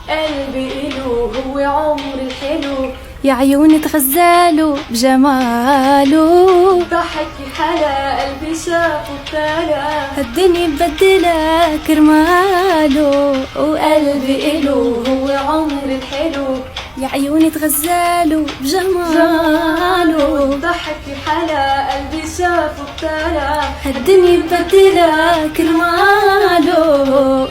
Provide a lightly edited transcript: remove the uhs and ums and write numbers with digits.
قلبي إله هو عمري الحلو، يا عيوني تغزالوا بجماله، ضحك حلا قلبي شافه ابتلى، هالدنيا مبدلة كرماله، وقلبي إله هو عمري الحلو، يا عيوني تغزالوا بجماله، ضحك حلا قلبي شافه ابتلى، هالدنيا مبدلة كرماله.